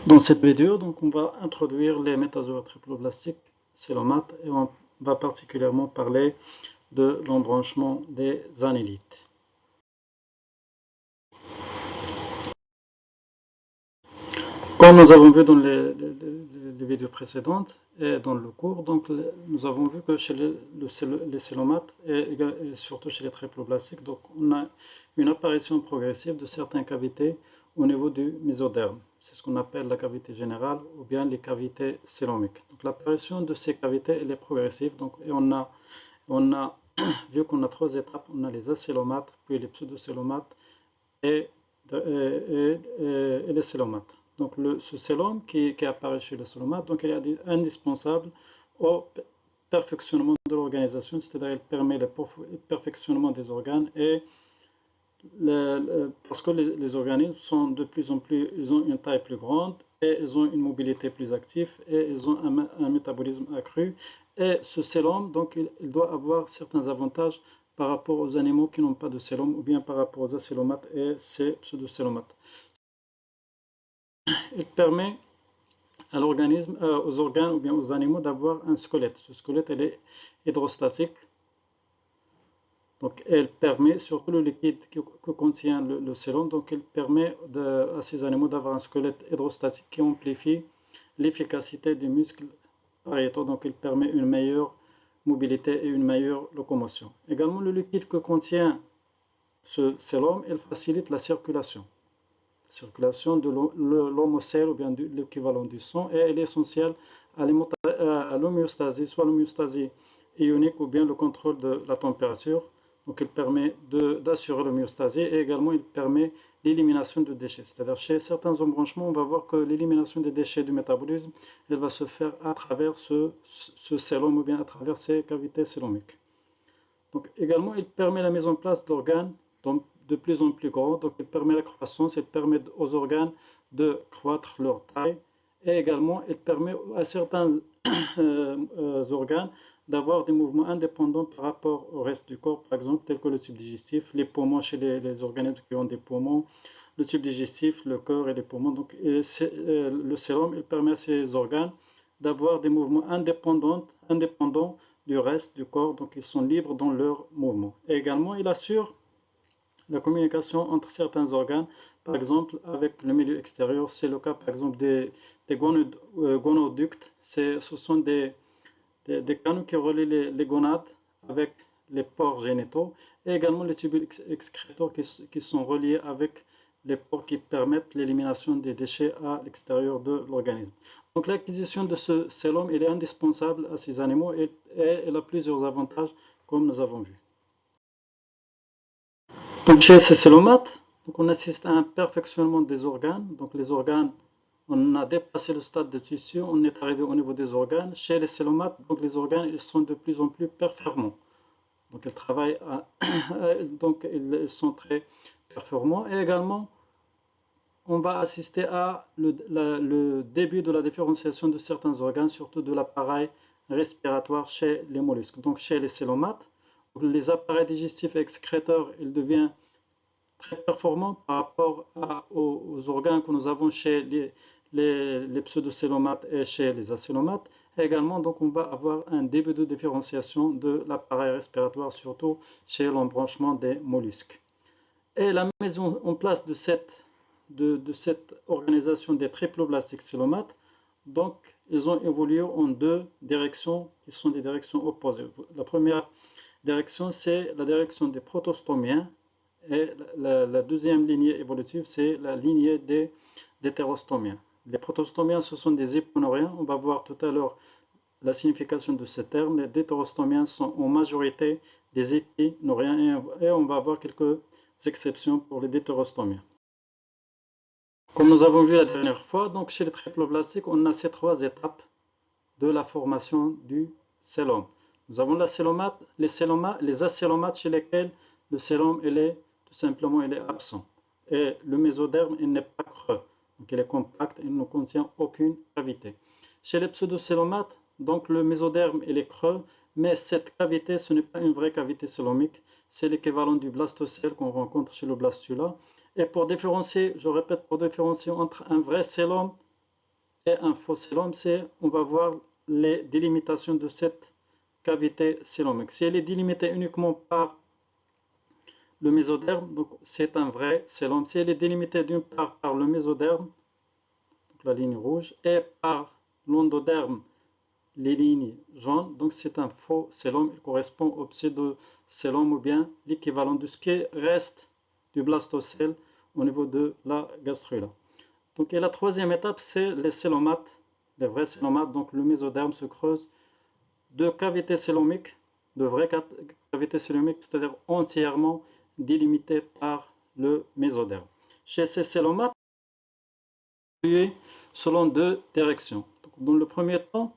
Dans cette vidéo, donc, on va introduire les métazoaires triploblastiques, célomates, et on va particulièrement parler de l'embranchement des annélites. Comme nous avons vu dans les vidéos précédentes et dans le cours, donc, nous avons vu que chez les célomates et surtout chez les triploblastiques, donc, on a une apparition progressive de certaines cavités au niveau du mésoderme. C'est ce qu'on appelle la cavité générale ou bien les cavités célomiques. Donc l'apparition de ces cavités elle est progressive. Donc, et on a vu qu'on a trois étapes. On a les acélomates, puis les pseudocélomates et, et les célomates. Donc ce célome qui apparaît chez le célomate, donc il est indispensable au perfectionnement de l'organisation, c'est-à-dire il permet le perfectionnement des organes et parce que les organismes sont de plus en plus, ils ont une taille plus grande et ils ont une mobilité plus active et ils ont un métabolisme accru. Et ce célome, donc, il doit avoir certains avantages par rapport aux animaux qui n'ont pas de célome ou bien par rapport aux acélomates et ces pseudocélomates. Il permet à l'organisme, aux organes ou bien aux animaux d'avoir un squelette. Ce squelette, elle est hydrostatique. Donc, elle permet, surtout le liquide que contient le sélum, donc elle permet à ces animaux d'avoir un squelette hydrostatique qui amplifie l'efficacité des muscles pariétaux. Donc, elle permet une meilleure mobilité et une meilleure locomotion. Également, le liquide que contient ce sélum, elle facilite la circulation. La circulation de l'homocèle ou bien de l'équivalent du sang et elle est essentielle à l'homéostasie, soit l'homéostasie ionique ou bien le contrôle de la température. Donc, il permet d'assurer l'homéostasie et également il permet l'élimination de déchets. C'est-à-dire chez certains embranchements, on va voir que l'élimination des déchets du métabolisme, elle va se faire à travers ce célome ou bien à travers ces cavités célomiques. Donc également, il permet la mise en place d'organes de plus en plus grands. Donc il permet la croissance, il permet aux organes de croître leur taille. Et également, il permet à certains organes d'avoir des mouvements indépendants par rapport au reste du corps, par exemple, tel que le tube digestif, les poumons chez les organismes qui ont des poumons, le tube digestif, le cœur et les poumons. Donc, le sérum, il permet à ces organes d'avoir des mouvements indépendants du reste du corps, donc ils sont libres dans leurs mouvements. Et également, il assure la communication entre certains organes, par exemple avec le milieu extérieur. C'est le cas par exemple des gonoducts. Ce sont des canaux qui relient les gonades avec les pores génitaux et également les tubules excréteurs qui sont reliés avec les pores qui permettent l'élimination des déchets à l'extérieur de l'organisme. Donc l'acquisition de ce sélum est indispensable à ces animaux et elle a plusieurs avantages comme nous avons vu. Donc chez ces célomates, donc on assiste à un perfectionnement des organes. Donc les organes, on a dépassé le stade de tissu, on est arrivé au niveau des organes. Chez les célomates, donc les organes, ils sont de plus en plus performants. Donc ils travaillent donc ils sont très performants. Et également, on va assister à le début de la différenciation de certains organes, surtout de l'appareil respiratoire chez les mollusques. Donc chez les célomates, les appareils digestifs et excréteurs, ils deviennent très performants par rapport aux organes que nous avons chez les pseudocélomates et chez les acélomates. Et également, donc, on va avoir un début de différenciation de l'appareil respiratoire, surtout chez l'embranchement des mollusques. Et la mise en place de cette organisation des triploblastiques célomates, donc, ils ont évolué en deux directions qui sont des directions opposées. La première direction, c'est la direction des protostomiens et la deuxième lignée évolutive, c'est la lignée des hétérostomiens. Les protostomiens, ce sont des hyponoriens. On va voir tout à l'heure la signification de ce terme. Les hétérostomiens sont en majorité des épinoriens et on va voir quelques exceptions pour les hétérostomiens. Comme nous avons vu la dernière fois, donc chez les triploblastiques, on a ces trois étapes de la formation du célome. Nous avons les acélomates chez lesquels le célome tout simplement il est absent. Et le mésoderme il n'est pas creux, donc il est compact et il ne contient aucune cavité. Chez les pseudocélomates, donc le mésoderme il est creux, mais cette cavité ce n'est pas une vraie cavité célomique, c'est l'équivalent du blastocèle qu'on rencontre chez le blastula. Et pour différencier, je répète, pour différencier entre un vrai célome et un faux célome, on va voir les délimitations de cette cavité célomique. Si elle est délimitée uniquement par le mésoderme, donc c'est un vrai célome. Si elle est délimitée d'une part par le mésoderme, donc la ligne rouge, et par l'endoderme, les lignes jaunes, donc c'est un faux célome. Il correspond au pseudocélome ou bien l'équivalent de ce qui reste du blastocèle au niveau de la gastrula. Donc, et la troisième étape, c'est les célomates, les vrais célomates. Donc, le mésoderme se creuse de cavités célomiques, de vraies cavités célomiques, c'est-à-dire entièrement délimitées par le mésoderme. Chez ces célomates, selon deux directions. Donc, dans le premier temps,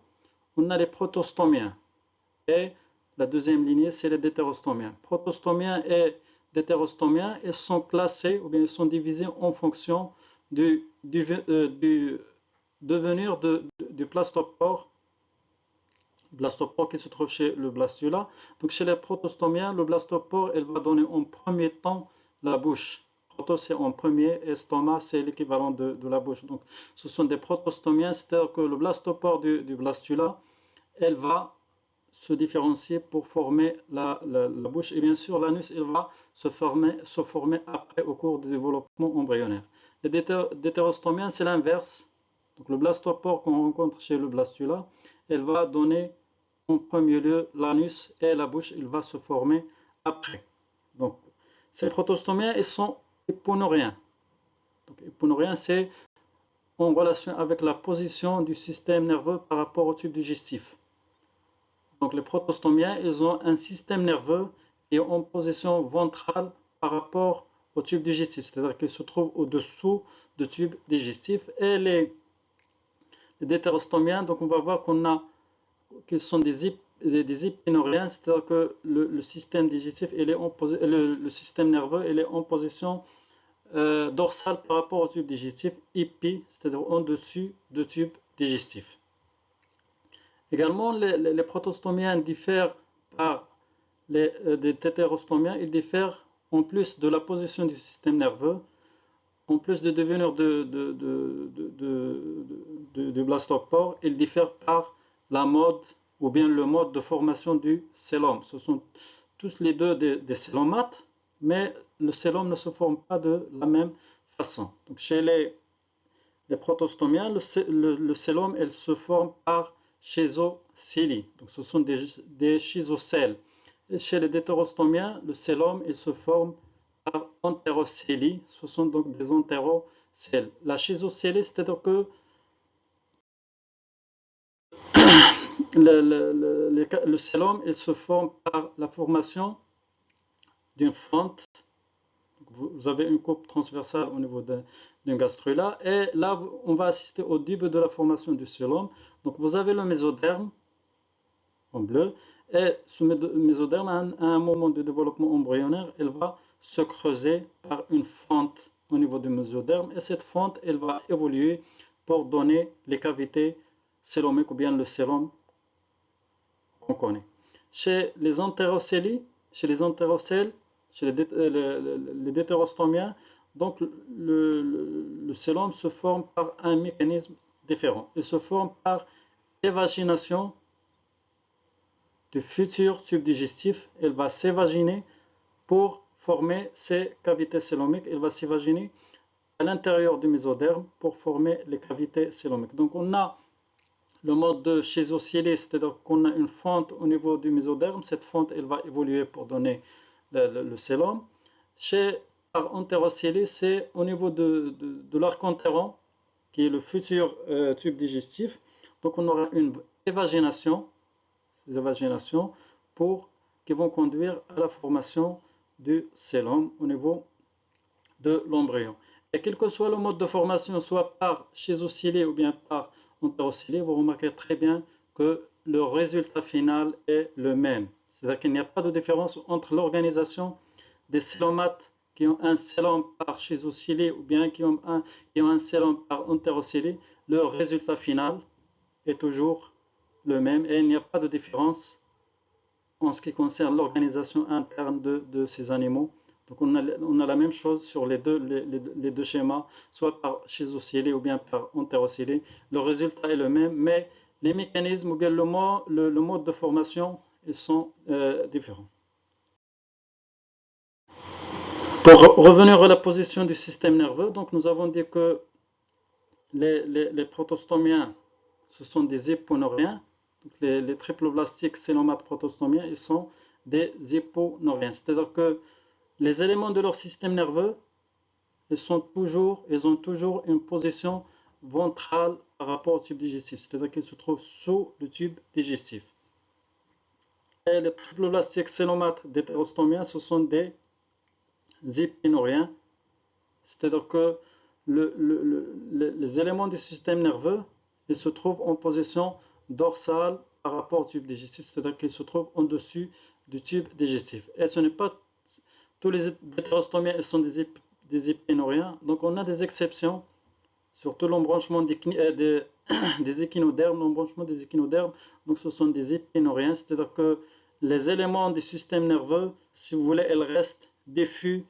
on a les protostomiens et la deuxième lignée, c'est les deutérostomiens. Protostomiens et deutérostomiens, ils sont classés ou bien ils sont divisés en fonction du devenir du blastopore qui se trouve chez le blastula. Donc chez les protostomiens, le blastopore, elle va donner en premier temps la bouche. Proto, c'est en premier et stoma, c'est l'équivalent de la bouche. Donc ce sont des protostomiens, c'est-à-dire que le blastopore du blastula, elle va se différencier pour former la bouche. Et bien sûr, l'anus, il va se former après au cours du développement embryonnaire. Les deutérostomiens, c'est l'inverse. Donc le blastopore qu'on rencontre chez le blastula, elle va donner en premier lieu l'anus et la bouche, il va se former après. Donc ces protostomiens, ils sont hyponoriens. Donc hyponoriens, c'est en relation avec la position du système nerveux par rapport au tube digestif. Donc les protostomiens, ils ont un système nerveux qui est en position ventrale par rapport au tube digestif, c'est-à-dire qu'il se trouve au-dessous du tube digestif. Et les deutérostomiens, donc on va voir qu'ils sont des hypnoriens, c'est-à-dire que le système digestif, le système nerveux, il est en position dorsale par rapport au tube digestif, hipi, c'est-à-dire en dessus du tube digestif. Également, les protostomiens diffèrent par des deutérostomiens, ils diffèrent en plus de la position du système nerveux, en plus de devenir du blastopore, ils diffèrent par la mode ou bien le mode de formation du célome. Ce sont tous les deux des célomates, mais le célome ne se forme pas de la même façon. Donc chez les protostomiens, le célome, elle se forme par schizocélie. Donc ce sont des schizocèles. Et chez les deutérostomiens, le célome, il se forme par entérocélie. Ce sont donc des entérocèles. La schizocélie, c'est-à-dire que le célome, il se forme par la formation d'une fente. Vous avez une coupe transversale au niveau d'un gastrula et là on va assister au début de la formation du célome. Donc vous avez le mésoderme en bleu et ce mésoderme à un moment de développement embryonnaire, elle va se creuser par une fente au niveau du mésoderme et cette fente elle va évoluer pour donner les cavités célomiques ou bien le célome qu'on connaît. Chez les entérocélies, chez les deutérostomiens, donc le célome se forme par un mécanisme différent. Il se forme par évagination du futur tube digestif. Elle va s'évaginer pour former ces cavités célomiques. Elle va s'évaginer à l'intérieur du mésoderme pour former les cavités célomiques. Donc on a le mode de schizocélie, c'est-à-dire qu'on a une fente au niveau du mésoderme. Cette fente, elle va évoluer pour donner le célome. Par entérocélie, c'est au niveau de l'arc entéron, qui est le futur tube digestif. Donc on aura une évagination, ces évaginations, qui vont conduire à la formation du célome au niveau de l'embryon. Et quel que soit le mode de formation, soit par schizocélie ou bien par entérocélie, vous remarquez très bien que le résultat final est le même. C'est-à-dire qu'il n'y a pas de différence entre l'organisation des célomates qui ont un célome par schizocélie ou bien qui ont un célome par entérocélie. Le résultat final est toujours le même et il n'y a pas de différence en ce qui concerne l'organisation interne de ces animaux. Donc on a la même chose sur les deux schémas, soit par schizocylé ou bien par entérocylé. Le résultat est le même, mais les mécanismes ou bien le mode de formation, ils sont différents. Pour revenir à la position du système nerveux, donc nous avons dit que les protostomiens, ce sont des hyponoriens. Donc les triploblastiques célomates protostomiens, ils sont des hyponoriens. C'est-à-dire que les éléments de leur système nerveux, ils ont toujours une position ventrale par rapport au tube digestif. C'est-à-dire qu'ils se trouvent sous le tube digestif. Et les triploblastiques célomates d'hétérostomiens, ce sont des hypinoriens. C'est-à-dire que les éléments du système nerveux, ils se trouvent en position dorsale par rapport au tube digestif, c'est-à-dire qu'ils se trouvent en dessus du tube digestif. Et ce n'est pas tous les hétérostomiens sont des hypinoriens, donc on a des exceptions, surtout l'embranchement des échinodermes, l'embranchement des échinodermes, donc ce sont des hypinoriens, c'est-à-dire que les éléments du système nerveux, si vous voulez, elles restent diffus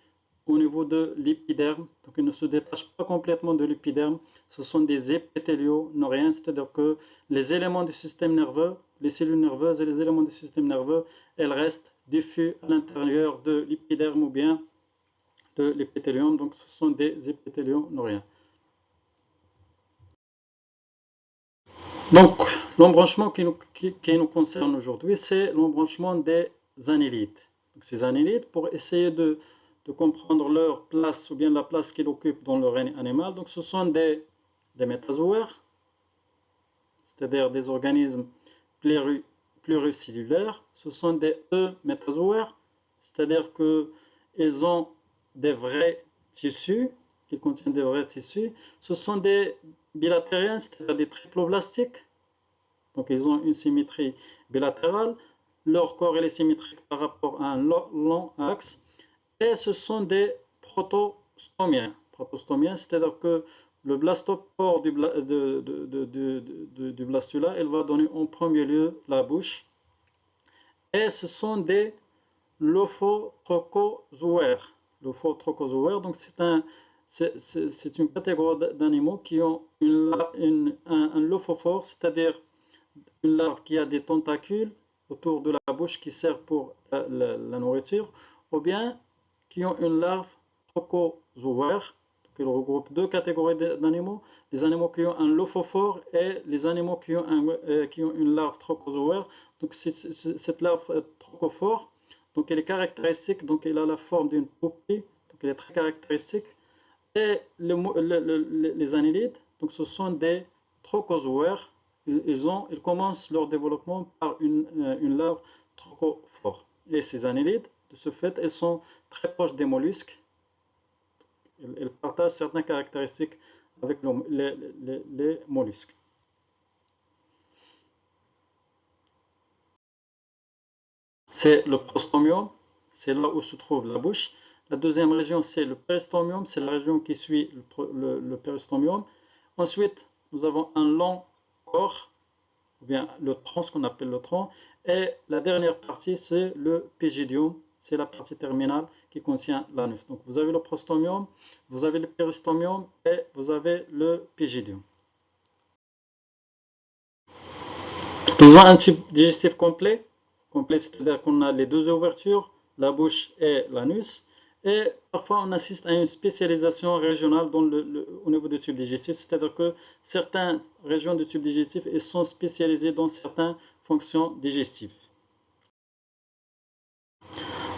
au niveau de l'épiderme, donc ils ne se détachent pas complètement de l'épiderme, ce sont des épithéliaux-noriens, c'est-à-dire que les éléments du système nerveux, les cellules nerveuses et les éléments du système nerveux, elles restent diffus à l'intérieur de l'épiderme ou bien de l'épithélium, donc ce sont des épithéliaux-noriens. Donc l'embranchement qui nous concerne aujourd'hui, c'est l'embranchement des annélides. Donc, ces annélides, pour essayer de comprendre leur place ou bien la place qu'ils occupent dans le règne animal. Donc ce sont des métazoaires, c'est-à-dire des organismes pluricellulaires. Ce sont des eumétazoaires, c'est-à-dire qu'ils ont des vrais tissus, ils contiennent des vrais tissus. Ce sont des bilatériens, c'est-à-dire des triploblastiques. Donc ils ont une symétrie bilatérale. Leur corps est symétrique par rapport à un long axe. Et ce sont des protostomiens. Protostomiens, c'est-à-dire que le blastopore du blastula, il va donner en premier lieu la bouche. Et ce sont des lophotrochozoaires. Lophotrochozoaires, donc c'est une catégorie d'animaux qui ont un lophophore, c'est-à-dire une larve qui a des tentacules autour de la bouche qui sert pour la nourriture, ou bien qui ont une larve trochozoaire. Il regroupe deux catégories d'animaux, les animaux qui ont un lophophore et les animaux qui ont une larve trochozoaire. Donc cette larve trochophore, donc elle est caractéristique, donc elle a la forme d'une poupée, donc elle est très caractéristique. Et les annélides, donc ce sont des trochozoaires. Ils commencent leur développement par une larve trochophore. Et ces annélides, de ce fait, elles sont très proches des mollusques. Elles partagent certaines caractéristiques avec les mollusques. C'est le prostomium, c'est là où se trouve la bouche. La deuxième région, c'est le péristomium, c'est la région qui suit le péristomium. Ensuite, nous avons un long corps, ou bien le tronc, ce qu'on appelle le tronc. Et la dernière partie, c'est le pygidium, c'est la partie terminale qui contient l'anus. Donc vous avez le prostomium, vous avez le péristomium et vous avez le pygidium. Nous avons un tube digestif complet, c'est-à-dire qu'on a les deux ouvertures, la bouche et l'anus. Et parfois on assiste à une spécialisation régionale au niveau du tube digestif, c'est-à-dire que certaines régions du tube digestif sont spécialisées dans certaines fonctions digestives.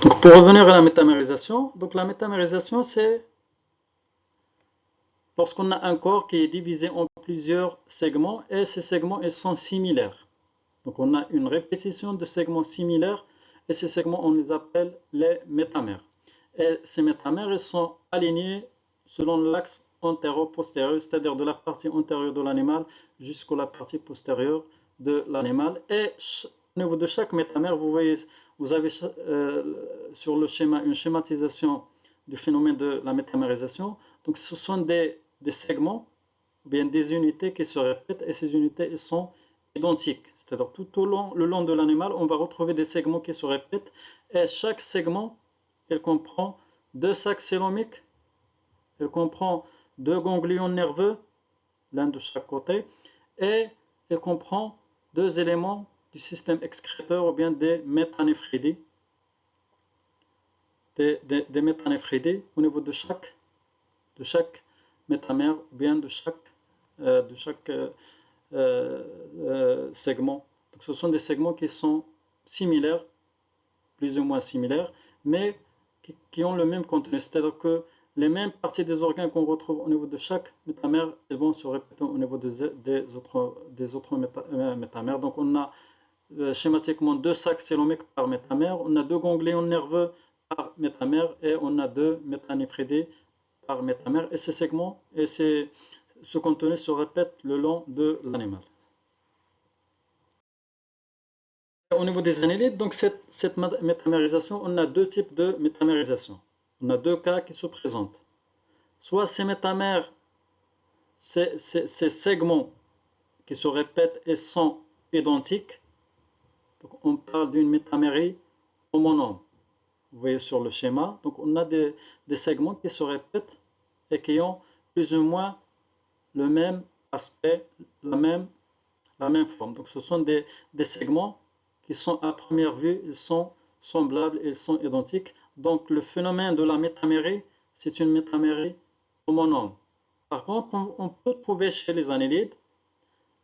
Donc pour revenir à la métamérisation, donc la métamérisation c'est lorsqu'on a un corps qui est divisé en plusieurs segments et ces segments ils sont similaires. Donc on a une répétition de segments similaires et ces segments on les appelle les métamères. Et ces métamères ils sont alignés selon l'axe antéro-postérieur, c'est-à-dire de la partie antérieure de l'animal jusqu'à la partie postérieure de l'animal. Et au niveau de chaque métamère, vous voyez, vous avez sur le schéma une schématisation du phénomène de la métamérisation. Donc ce sont des segments, ou bien des unités qui se répètent et ces unités elles sont identiques. C'est-à-dire tout le long de l'animal, on va retrouver des segments qui se répètent et chaque segment, il comprend deux sacs célomiques, elle comprend deux ganglions nerveux, l'un de chaque côté, et elle comprend deux éléments du système excréteur ou bien des métanéphridies, des métanéphridies au niveau de chaque métamère ou bien de chaque segment. Donc, ce sont des segments qui sont similaires, plus ou moins similaires, mais qui ont le même contenu. C'est-à-dire que les mêmes parties des organes qu'on retrouve au niveau de chaque métamère, elles vont se répéter au niveau des autres métamères. Donc on a schématiquement deux sacs célomiques par métamère, on a deux ganglions nerveux par métamère et on a deux métanéphridés par métamère. Et ces segments et ce contenu se répète le long de l'animal. Au niveau des annélides, donc cette métamérisation, on a deux types de métamérisation. On a deux cas qui se présentent. Soit ces métamères, ces segments qui se répètent et sont identiques. Donc on parle d'une métamérie homonome. Vous voyez sur le schéma. Donc on a des segments qui se répètent et qui ont plus ou moins le même aspect, la même forme. Donc ce sont des segments qui sont à première vue, ils sont semblables, ils sont identiques. Donc le phénomène de la métamérie, c'est une métamérie homonome. Par contre, on peut trouver chez les annélides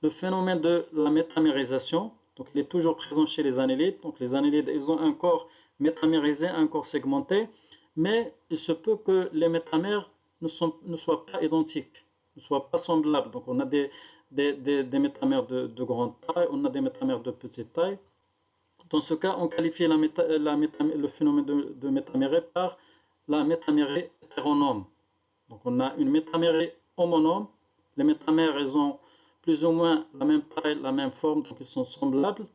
le phénomène de la métamérisation. Donc il est toujours présent chez les annélides. Donc les annélides, ils ont un corps métamérisé, un corps segmenté, mais il se peut que les métamères ne soient pas identiques, ne soient pas semblables. Donc on a des métamères de grande taille, on a des métamères de petite taille. Dans ce cas, on qualifie le phénomène de métamérie par la métamérie hétéronome. Donc on a une métamérie homonome. Les métamères, elles ont plus ou moins la même taille, la même forme, donc ils sont semblables.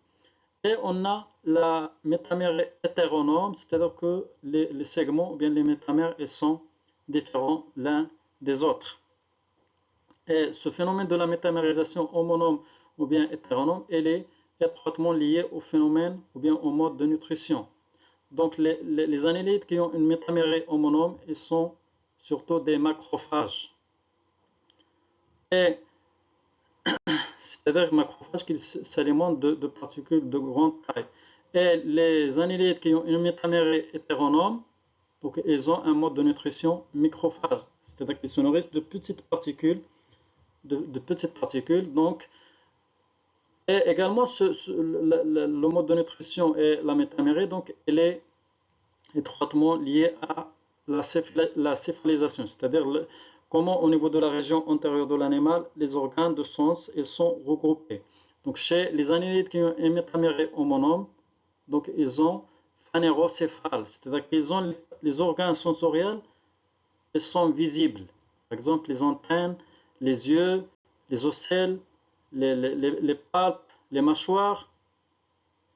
Et on a la métamérie hétéronome, c'est-à-dire que les segments ou bien les métamères, ils sont différents l'un des autres. Et ce phénomène de la métamérisation homonome ou bien hétéronome, elle est étroitement liée au phénomène ou bien au mode de nutrition. Donc les annélides qui ont une métamérie homonome, ils sont surtout des macrophages. Et c'est-à-dire macrophages qui s'alimentent de particules de grande taille. Et les annélides qui ont une métamérie hétéronome, donc ils ont un mode de nutrition microphage, c'est-à-dire qu'ils se nourrissent de petites particules, donc, et également le mode de nutrition et la métamérie, donc elle est étroitement liée à la céphalisation, c'est-à-dire comment au niveau de la région antérieure de l'animal, les organes de sens ils sont regroupés. Donc chez les annélides qui ont une métamérie homonome, donc ils ont phanérocéphale, c'est-à-dire qu'ils ont les organes sensoriels, ils sont visibles. Par exemple les antennes, les yeux, les ocelles, les palpes, les mâchoires,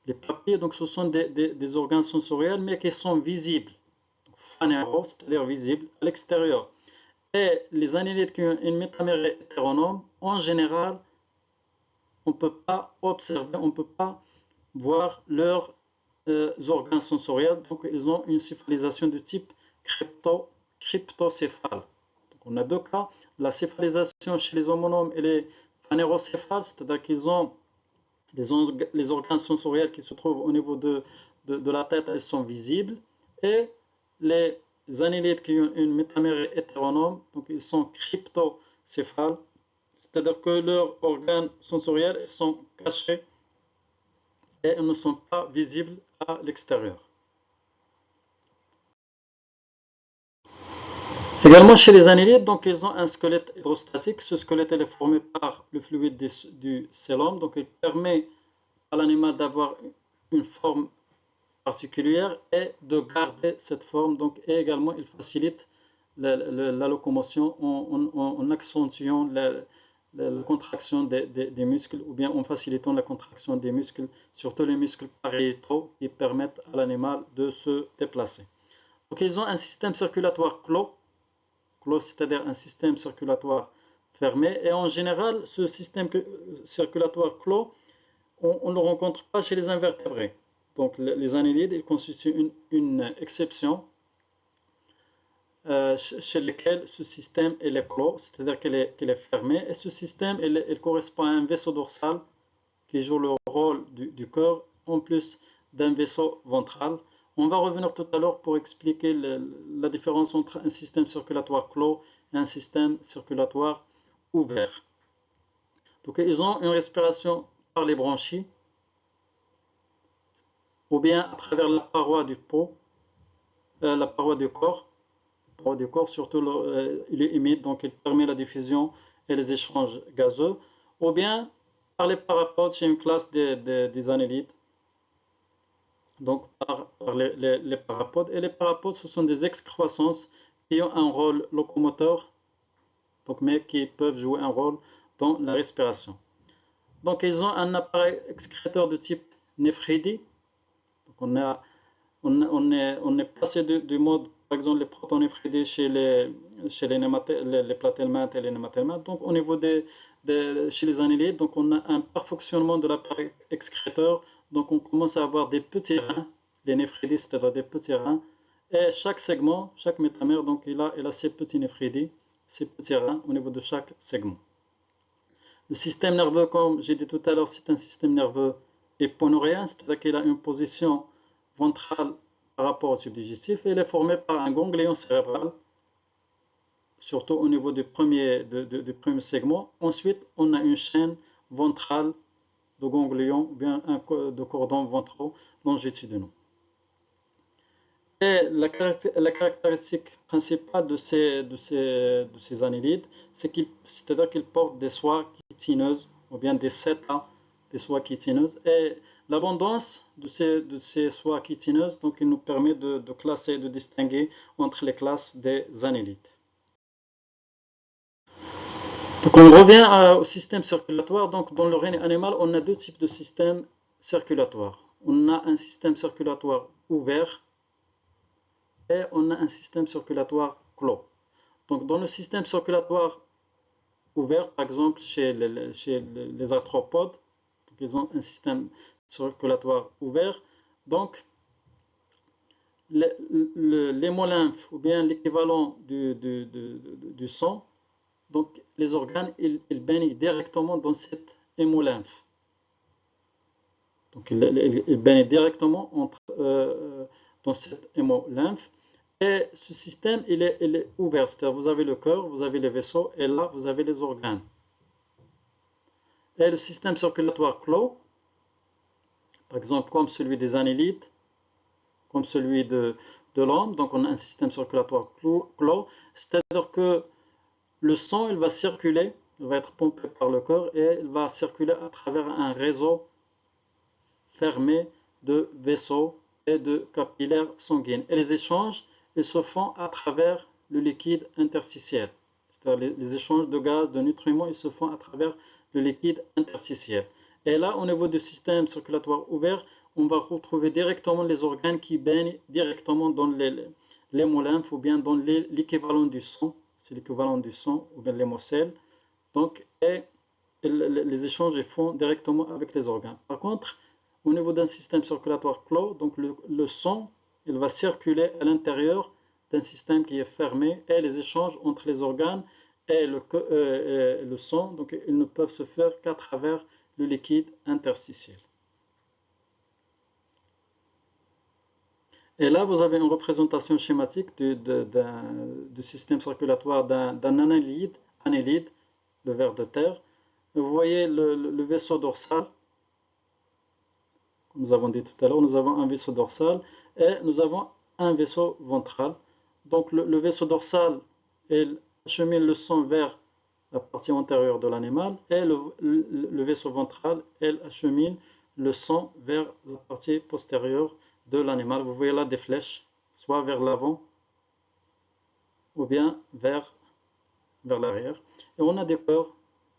les papilles, donc ce sont des organes sensoriels mais qui sont visibles. Phanéro, c'est-à-dire visibles à l'extérieur. Et les annélides qui ont une métamérie hétéronome, en général, on ne peut pas observer, on ne peut pas voir leurs organes sensoriels, donc ils ont une céphalisation de type cryptocéphale. Donc on a deux cas, la céphalisation chez les homonomes et les phanérocéphales, c'est-à-dire qu'ils ont les organes sensoriels qui se trouvent au niveau de la tête, elles sont visibles, et les annélides qui ont une métamérie hétéronome, donc ils sont cryptocéphales, c'est-à-dire que leurs organes sensoriels sont cachés et ils ne sont pas visibles à l'extérieur. Également chez les annélides, donc ils ont un squelette hydrostatique. Ce squelette est formé par le fluide du célome, donc il permet à l'animal d'avoir une forme particulière et de garder cette forme. Donc, et également, il facilite la locomotion en accentuant la contraction des muscles ou bien en facilitant la contraction des muscles, surtout les muscles pariétaux qui permettent à l'animal de se déplacer. Donc, ils ont un système circulatoire clos c'est-à-dire un système circulatoire fermé. Et en général, ce système circulatoire clos, on ne le rencontre pas chez les invertébrés. Donc les annélides, ils constituent une exception. chez lesquels ce système est clos, c'est-à-dire qu'il est fermé, et ce système il correspond à un vaisseau dorsal qui joue le rôle du cœur en plus d'un vaisseau ventral. On va revenir tout à l'heure pour expliquer la différence entre un système circulatoire clos et un système circulatoire ouvert. Donc ils ont une respiration par les branchies ou bien à travers la paroi du peau, la paroi du corps. La paroi du corps, surtout, il est humide, donc il permet la diffusion et les échanges gazeux, ou bien par les parapodes chez une classe des annélides, donc par les parapodes. Et les parapodes, ce sont des excroissances qui ont un rôle locomoteur, donc, mais qui peuvent jouer un rôle dans la respiration. Donc ils ont un appareil excréteur de type néphridie. Donc on est passé du mode, par exemple, les protonéphridés chez les platelmates et les nématelmates. Donc au niveau chez les annélides, donc on a un perfectionnement de l'appareil excréteur. Donc on commence à avoir des petits reins, les néphridés, c'est-à-dire des petits reins. Et chaque segment, chaque métamère, donc il a ses petits néphridés, ses petits reins au niveau de chaque segment. Le système nerveux, comme j'ai dit tout à l'heure, c'est un système nerveux éponorhéen, c'est-à-dire qu'il a une position ventrale par rapport au tube digestif et il est formé par un ganglion cérébral, surtout au niveau du premier segment. Ensuite, on a une chaîne ventrale de ganglions, ou bien de cordons ventraux longitudinaux. Et la caractéristique principale de ces annélides, c'est-à-dire qu'ils portent des soies chitineuses, ou bien des CETA, des soies chitineuses. Et l'abondance de ces soies chitineuses, donc, il nous permet de classer, de distinguer entre les classes des annélides. Donc on revient au système circulatoire. Donc dans le règne animal, on a deux types de systèmes circulatoires. On a un système circulatoire ouvert et on a un système circulatoire clos. Donc dans le système circulatoire ouvert, par exemple chez les arthropodes, donc ils ont un système circulatoire ouvert. Donc l'hémolymphe ou bien l'équivalent du sang, donc les organes ils baignent directement dans cette hémolymphe. Donc ils baignent directement dans cette hémolymphe. Et ce système, il est ouvert, c'est-à-dire vous avez le cœur, vous avez les vaisseaux, et là, vous avez les organes. Et le système circulatoire clos, par exemple, comme celui des annélides, comme celui de l'homme, donc on a un système circulatoire clos, c'est-à-dire que le sang, il va circuler, il va être pompé par le cœur, et il va circuler à travers un réseau fermé de vaisseaux et de capillaires sanguines. Et les échanges, ils se font à travers le liquide interstitiel. C'est-à-dire les échanges de gaz, de nutriments, ils se font à travers le liquide interstitiel. Et là, au niveau du système circulatoire ouvert, on va retrouver directement les organes qui baignent directement dans l'hémolymphe ou bien dans l'équivalent du sang. C'est l'équivalent du sang ou bien l'hémocèle. Donc, et les échanges ils font directement avec les organes. Par contre, au niveau d'un système circulatoire clos, donc le sang, il va circuler à l'intérieur d'un système qui est fermé et les échanges entre les organes et le sang, donc ils ne peuvent se faire qu'à travers le liquide interstitiel. Et là, vous avez une représentation schématique du système circulatoire d'un annélide, le ver de terre. Vous voyez le vaisseau dorsal. Comme nous avons dit tout à l'heure, nous avons un vaisseau dorsal et nous avons un vaisseau ventral. Donc le vaisseau dorsal, il achemine le sang vers la partie antérieure de l'animal et le vaisseau ventral, il achemine le sang vers la partie postérieure de l'animal. Vous voyez là des flèches, soit vers l'avant ou bien vers l'arrière. Et on a des cœurs,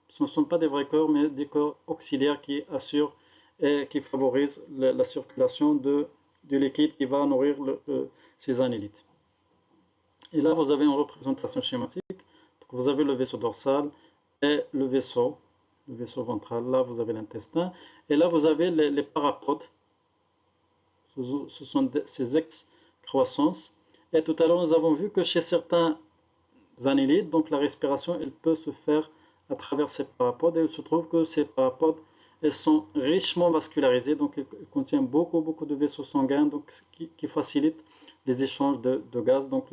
ce ne sont pas des vrais cœurs, mais des cœurs auxiliaires qui assurent et qui favorisent la circulation du liquide qui va nourrir ces annélides. Et là, vous avez une représentation schématique. Donc, vous avez le vaisseau dorsal et le vaisseau ventral. Là, vous avez l'intestin. Et là, vous avez les parapodes. Ce sont ces excroissances. Et tout à l'heure, nous avons vu que chez certains annélides, donc la respiration, elle peut se faire à travers ces parapodes. Et il se trouve que ces parapodes, elles sont richement vascularisées, donc elles contiennent beaucoup de vaisseaux sanguins, donc qui facilite les échanges de gaz. Donc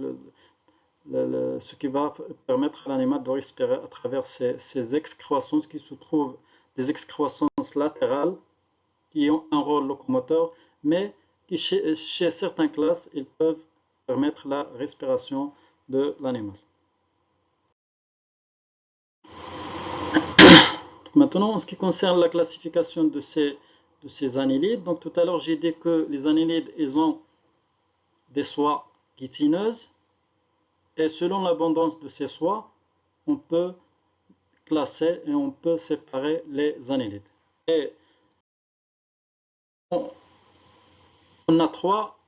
ce qui va permettre à l'animal de respirer à travers ces excroissances qui se trouvent des excroissances latérales qui ont un rôle locomoteur, mais qui chez certaines classes, ils peuvent permettre la respiration de l'animal. Maintenant, en ce qui concerne la classification de ces annélides, donc tout à l'heure j'ai dit que les annélides, ils ont des soies chitineuses, et selon l'abondance de ces soies, on peut classer et on peut séparer les annélides. Et on a trois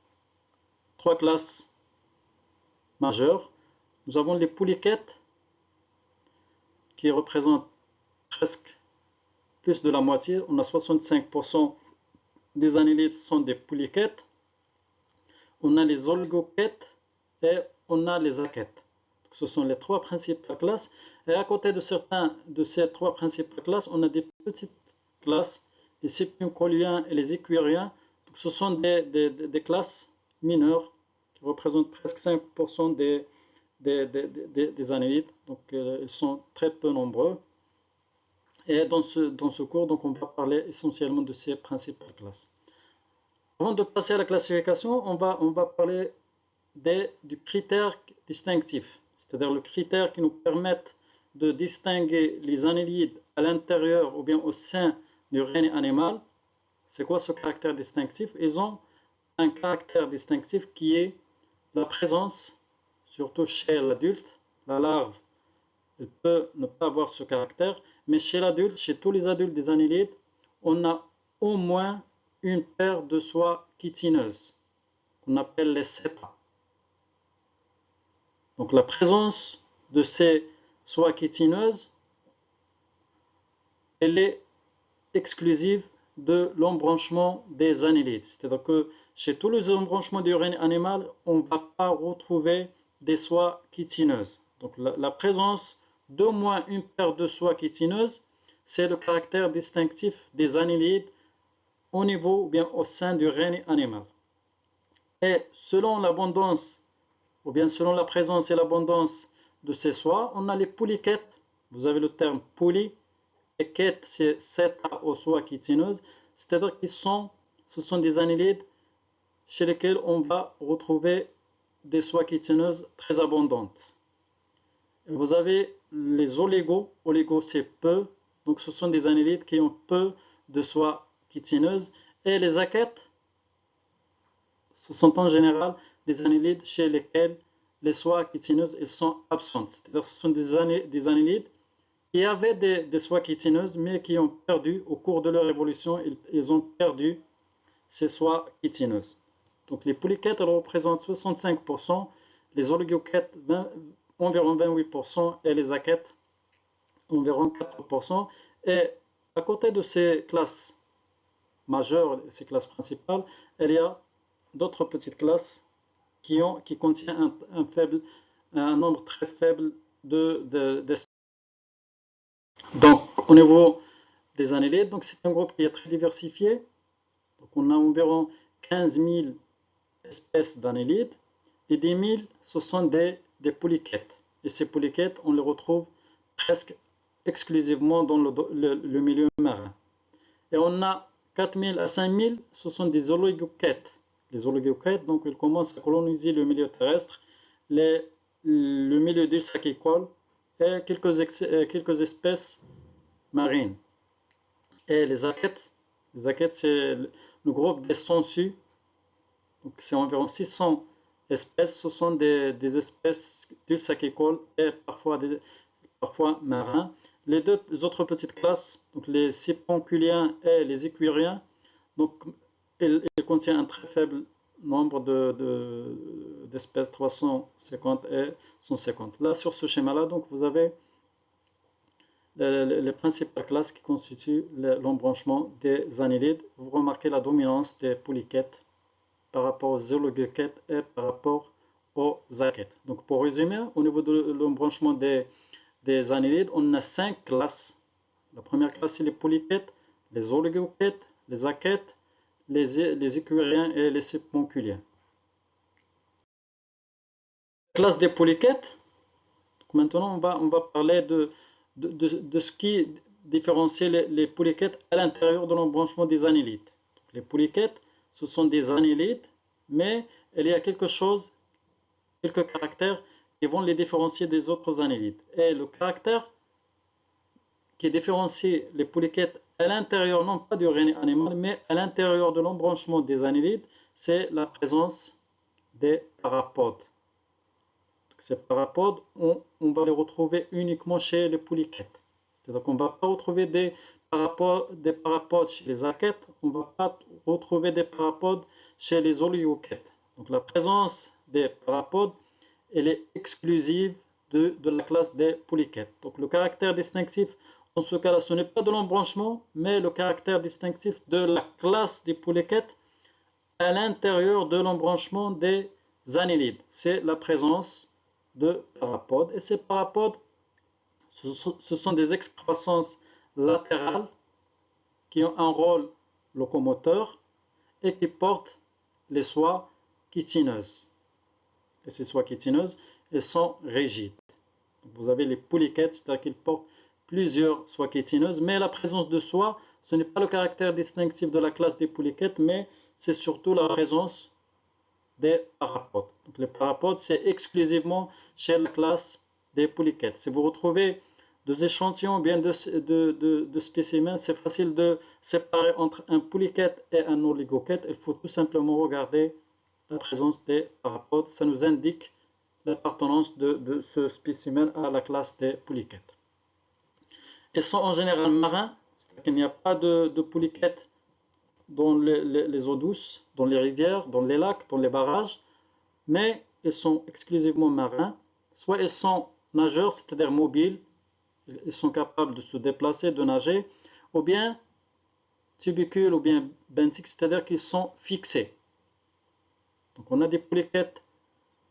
classes majeures. Nous avons les polychètes qui représentent presque plus de la moitié. On a 65% des annélides sont des polychètes. On a les oligochètes et on a les achètes. Ce sont les trois principales classes. Et à côté de certains de ces trois principales classes, on a des petites classes, les sépiuncoliens et les équiriens. Ce sont des classes mineures qui représentent presque 5% des annélides. Donc ils sont très peu nombreux. Et dans ce cours, donc, on va parler essentiellement de ces principales classes. Avant de passer à la classification, on va parler du critère distinctif, c'est-à-dire le critère qui nous permet de distinguer les annélides à l'intérieur ou bien au sein du règne animal. C'est quoi ce caractère distinctif? Ils ont un caractère distinctif qui est la présence, surtout chez l'adulte. La larve, elle peut ne pas avoir ce caractère, mais chez l'adulte, chez tous les adultes des annélides, on a au moins une paire de soies chitineuses, qu'on appelle les seta. Donc la présence de ces soies chitineuses, elle est exclusive de l'embranchement des annélides. C'est-à-dire que chez tous les embranchements du règne animal, on ne va pas retrouver des soies chitineuses. Donc la présence d'au moins une paire de soies chitineuses, c'est le caractère distinctif des annélides au niveau ou bien au sein du règne animal. Et selon l'abondance ou bien selon la présence et l'abondance de ces soies, on a les polychètes. Vous avez le terme poly, et chète, c'est seta aux soies chitineuses, c'est-à-dire que ce sont des annélides chez lesquels on va retrouver des soies chitineuses très abondantes. Vous avez les oligos, c'est peu, donc ce sont des annélides qui ont peu de soies chitineuses, et les achètes, ce sont en général des annélides chez lesquels les soies chitineuses elles sont absentes. C'est-à-dire que ce sont des annélides qui avaient des soies chitineuses, mais qui ont perdu, au cours de leur évolution, ils ont perdu ces soies chitineuses. Donc les polychètes représentent 65%, les oligochètes environ 28% et les achètes environ 4%. Et à côté de ces classes majeures, ces classes principales, il y a d'autres petites classes qui contiennent un nombre très faible d'espèces. Donc au niveau des annélides, donc c'est un groupe qui est très diversifié. Donc on a environ 15 000 espèces d'annélides et 10 000 ce sont des polychètes. Et ces polychètes, on les retrouve presque exclusivement dans le milieu marin. Et on a 4 000 à 5 000, ce sont des oligochètes. Les oligochètes, donc ils commencent à coloniser le milieu terrestre, le milieu du saccicole et quelques espèces marines. Et les achètes, c'est le groupe des sangsues. Donc c'est environ 600 espèces. Ce sont des espèces du saccicole et parfois marins. Les deux autres petites classes, donc les séponculiens et les équiriens, donc ils contiennent un très faible nombre d'espèces, 350 et 150. Là, sur ce schéma-là, donc vous avez les principales classes qui constituent l'embranchement des annélides. Vous remarquez la dominance des polychètes par rapport aux oligochètes et par rapport aux zakettes. Donc pour résumer, au niveau de l'embranchement des annélides, on a 5 classes. La première classe, c'est les polyquettes, les oligoquettes, les zakettes, les écuriens et les sepmonculiens. Classe des polyquettes, maintenant on va parler de ce qui différencie les polyquettes à l'intérieur de l'embranchement des annélides. Les polyquettes, ce sont des annélides, mais il y a quelques caractères qui vont les différencier des autres annélides. Et le caractère qui différencie les polyquettes à l'intérieur, non pas du règne animal, mais à l'intérieur de l'embranchement des annélides, c'est la présence des parapodes. Ces parapodes, on va les retrouver uniquement chez les polyquettes. C'est-à-dire qu'on ne va pas retrouver des parapodes chez les zakettes, on ne va pas retrouver des parapodes chez les oligoquettes. Donc la présence des parapodes, elle est exclusive de la classe des polyquettes. Donc le caractère distinctif, dans ce cas-là, ce n'est pas de l'embranchement, mais le caractère distinctif de la classe des polyquettes à l'intérieur de l'embranchement des annélides. C'est la présence de parapodes. Et ces parapodes, ce sont des excroissances latérales qui ont un rôle locomoteur et qui portent les soies chitineuses. Et ces soies chitineuses, elles sont rigides. Vous avez les polyquettes, c'est-à-dire qu'ils portent plusieurs soies chitineuses, mais la présence de soie, ce n'est pas le caractère distinctif de la classe des polyquettes, mais c'est surtout la présence des parapodes. Donc les parapodes, c'est exclusivement chez la classe des polyquettes. Si vous retrouvez des échantillons, bien de spécimens, c'est facile de séparer entre un polyquette et un oligoquette. Il faut tout simplement regarder la présence des parapodes. Ça nous indique l'appartenance de ce spécimen à la classe des polyquettes. Ils sont en général marins, c'est-à-dire qu'il n'y a pas de polyquettes dans les eaux douces, dans les rivières, dans les lacs, dans les barrages, mais ils sont exclusivement marins. Soit ils sont nageurs, c'est-à-dire mobiles, ils sont capables de se déplacer, de nager, ou bien tubicules ou bien benthiques, c'est-à-dire qu'ils sont fixés. Donc on a des polyquettes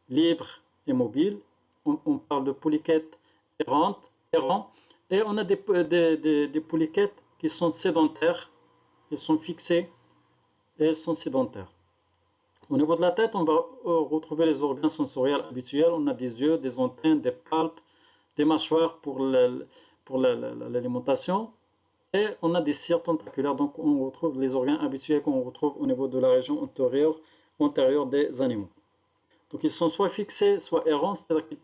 libres et mobiles, on parle de polyquettes errants, et on a des polyquettes qui sont sédentaires, ils sont fixés et ils sont sédentaires. Au niveau de la tête, on va retrouver les organes sensoriels habituels. On a des yeux, des antennes, des palpes, des mâchoires pour l'alimentation. Et on a des cires tentaculaires. Donc on retrouve les organes habituels qu'on retrouve au niveau de la région antérieure des animaux. Donc ils sont soit fixés, soit errants, c'est-à-dire qu'ils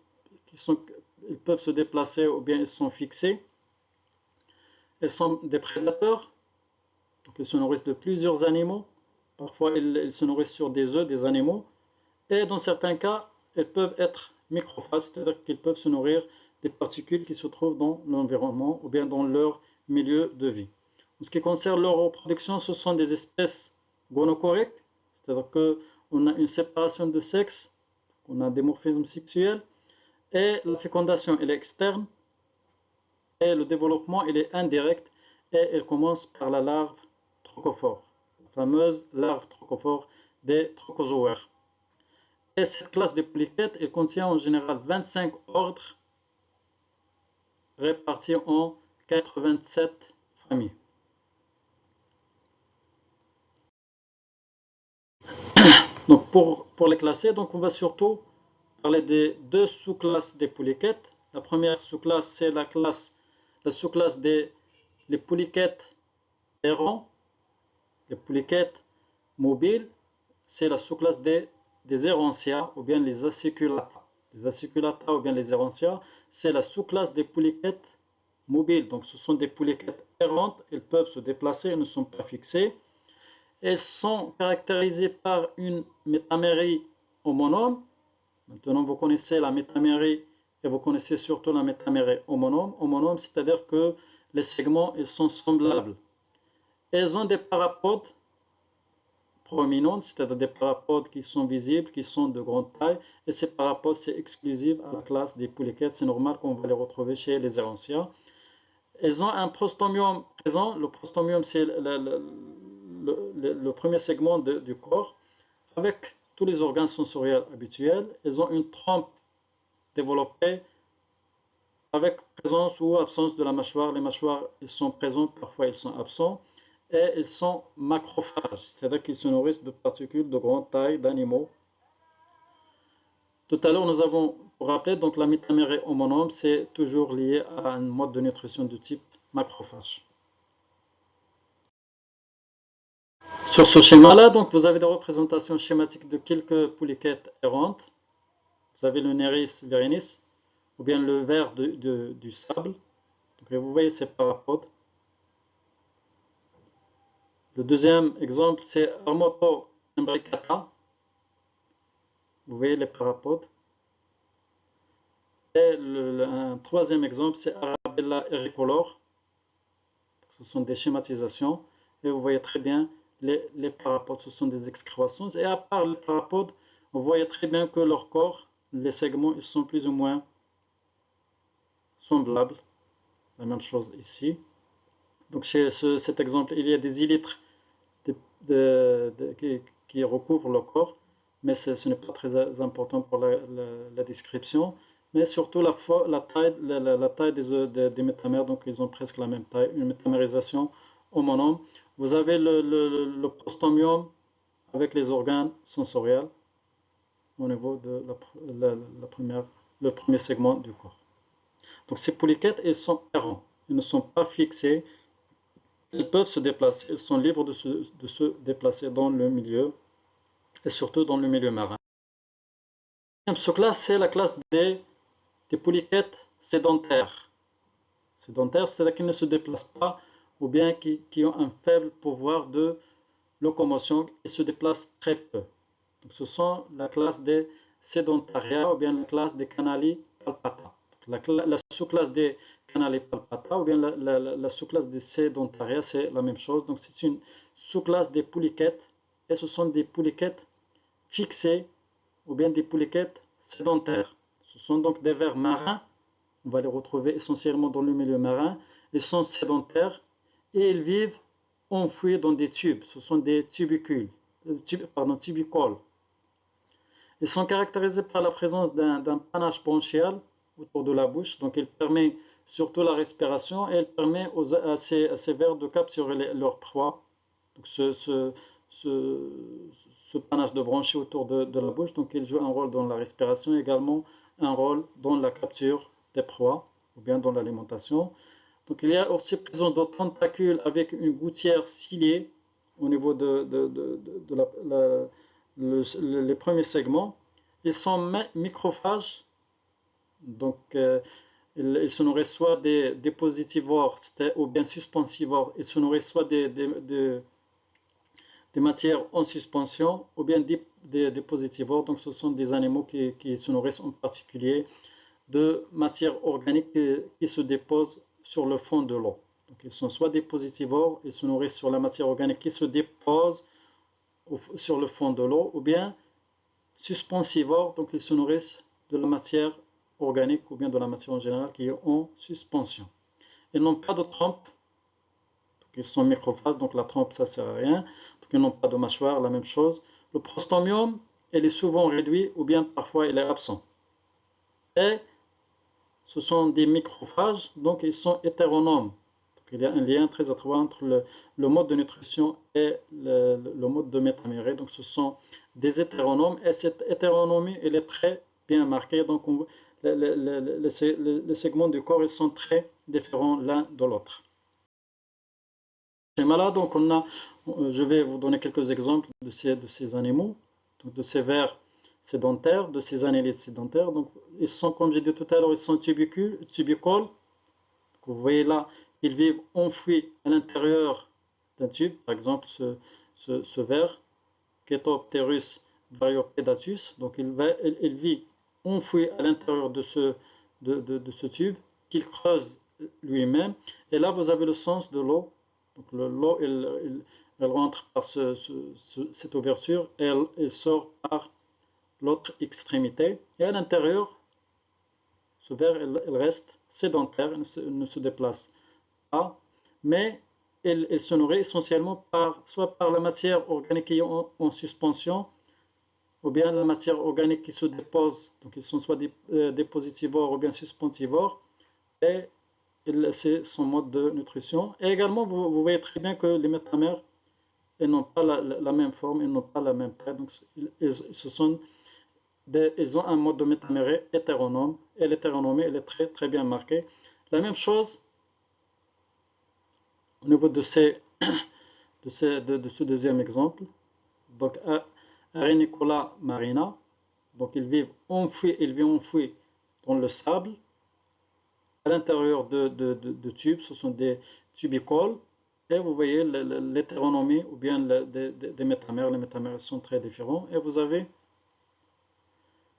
peuvent se déplacer ou bien ils sont fixés. Ils sont des prédateurs. Donc ils se nourrissent de plusieurs animaux. Parfois, ils se nourrissent sur des œufs des animaux. Et dans certains cas, ils peuvent être microphages, c'est-à-dire qu'ils peuvent se nourrir des particules qui se trouvent dans l'environnement ou bien dans leur milieu de vie. En ce qui concerne leur reproduction, ce sont des espèces gonochoriques, c'est-à-dire qu'on a une séparation de sexe, on a un dimorphisme sexuel, et la fécondation elle est externe, et le développement il est indirect, et elle commence par la larve trochophore, la fameuse larve trochophore des trochozoaires. Et cette classe des polyquettes, elle contient en général 25 ordres répartis en 87 familles. Donc pour les classer, donc on va surtout parler des deux sous-classes des polyquettes. La première sous-classe, c'est la sous-classe des polyquettes errants, les polyquettes mobiles, c'est la sous-classe des errantia ou bien les aciculata. Les aciculata ou bien les errantia, c'est la sous-classe des polyquettes mobiles. Donc ce sont des polyquettes errantes, elles peuvent se déplacer, elles ne sont pas fixées. Elles sont caractérisées par une métamérie homonome. Maintenant vous connaissez la métamérie et vous connaissez surtout la métamérie homonome. Homonome, c'est-à-dire que les segments ils sont semblables. Elles ont des parapodes prominentes, c'est-à-dire des parapodes qui sont visibles, qui sont de grande taille, et ces parapodes c'est exclusif à la classe des polyquettes, c'est normal qu'on va les retrouver chez les errantia. Elles ont un prostomium présent, le prostomium c'est le premier segment du corps, avec tous les organes sensoriels habituels, ils ont une trompe développée avec présence ou absence de la mâchoire. Les mâchoires, ils sont présents, parfois ils sont absents, et ils sont macrophages, c'est-à-dire qu'ils se nourrissent de particules de grande taille d'animaux. Tout à l'heure, nous avons rappelé, donc la métamérée homonome, c'est toujours lié à un mode de nutrition de type macrophage. Sur ce schéma-là, donc, vous avez des représentations schématiques de quelques polychètes errantes. Vous avez le Nereis viridis, ou bien le ver du sable. Donc, vous voyez ces parapodes. Le deuxième exemple, c'est Armoto imbricata. Vous voyez les parapodes. Et un troisième exemple, c'est Arabella ericolor. Ce sont des schématisations. Et vous voyez très bien les parapodes, ce sont des excavations. Et à part les parapodes, vous voyez très bien que leur corps, les segments, ils sont plus ou moins semblables. La même chose ici. Donc chez cet exemple, il y a des élytres qui recouvrent le corps, mais ce n'est pas très important pour la description. Mais surtout la taille des métamères, donc ils ont presque la même taille, une métamérisation homonome. Vous avez le prostomium avec les organes sensoriels au niveau de le premier segment du corps. Donc ces polychètes, ils sont errants, ils ne sont pas fixés, ils peuvent se déplacer, ils sont libres de se déplacer dans le milieu et surtout dans le milieu marin. La deuxième sous-classe, c'est la classe des polychètes sédentaires. Sédentaires, c'est-à-dire qu'ils ne se déplacent pas ou bien qui ont un faible pouvoir de locomotion et se déplacent très peu. Donc, ce sont la classe des sédentaria ou bien la classe des canali palpata. La sous-classe des canali palpata ou bien la sous-classe des sédentaria, c'est la même chose. Donc c'est une sous-classe des polychètes et ce sont des polychètes fixés ou bien des polychètes sédentaires. Ce sont donc des vers marins. On va les retrouver essentiellement dans le milieu marin. Ils sont sédentaires et ils vivent enfouis dans des tubes. Ce sont des tubicules, tubicoles. Ils sont caractérisés par la présence d'un panache bronchial autour de la bouche, donc il permet surtout la respiration et il permet à ces vers de capturer leur proie. Donc ce panache de bronchie autour de la bouche, donc il joue un rôle dans la respiration et également un rôle dans la capture des proies ou bien dans l'alimentation. Donc il y a aussi présence de tentacules avec une gouttière ciliée au niveau les premiers segments. Ils sont microphages, donc ils se nourrissent soit des dépositivores ou bien suspensivores. Ils se nourrissent soit des matières en suspension ou bien des dépositivores. Donc ce sont des animaux qui se nourrissent en particulier de matières organiques qui se déposent sur le fond de l'eau. Donc ils sont soit dépositivores, ils se nourrissent sur la matière organique qui se dépose sur le fond de l'eau, ou bien suspensivores, donc ils se nourrissent de la matière organique ou bien de la matière en général qui est en suspension. Ils n'ont pas de trompe, donc ils sont microphages, donc la trompe ça sert à rien, donc ils n'ont pas de mâchoire, la même chose. Le prostomium, il est souvent réduit ou bien parfois il est absent. Et ce sont des microphages, donc ils sont hétéronomes. Donc, il y a un lien très étroit entre le mode de nutrition et le mode de métamérée. Donc ce sont des hétéronomes et cette hétéronomie elle est très bien marquée. Donc les segments du corps ils sont très différents l'un de l'autre. Schéma là, donc je vais vous donner quelques exemples de ces animaux, donc de ces vers sédentaires, de ces annélides sédentaires. Donc, ils sont, comme j'ai dit tout à l'heure, ils sont tubicoles. Vous voyez là, ils vivent enfouis à l'intérieur d'un tube. Par exemple, ce ver, Chaetopterus variopedatus. Donc, il vit enfoui à l'intérieur de ce tube qu'il creuse lui-même. Et là, vous avez le sens de l'eau. Donc, l'eau, elle rentre par cette ouverture et elle sort par l'autre extrémité. Et à l'intérieur, ce ver, elle reste sédentaire, elle ne se déplace pas, mais elle se nourrit essentiellement soit par la matière organique qui est en suspension, ou bien la matière organique qui se dépose, donc ils sont soit dépositivores ou bien suspentivores, et c'est son mode de nutrition. Et également, vous voyez très bien que les métamères, elles n'ont pas la même forme, elles n'ont pas la même taille, donc ils ont un mode de métamérée hétéronome, et l'hétéronomie, elle est très, très bien marquée. La même chose au niveau de ce deuxième exemple. Donc, Arenicola marina, donc ils vit enfouis dans le sable, à l'intérieur de tubes, ce sont des tubicoles, et vous voyez l'hétéronomie ou bien des métamères. Les métamères sont très différents, et vous avez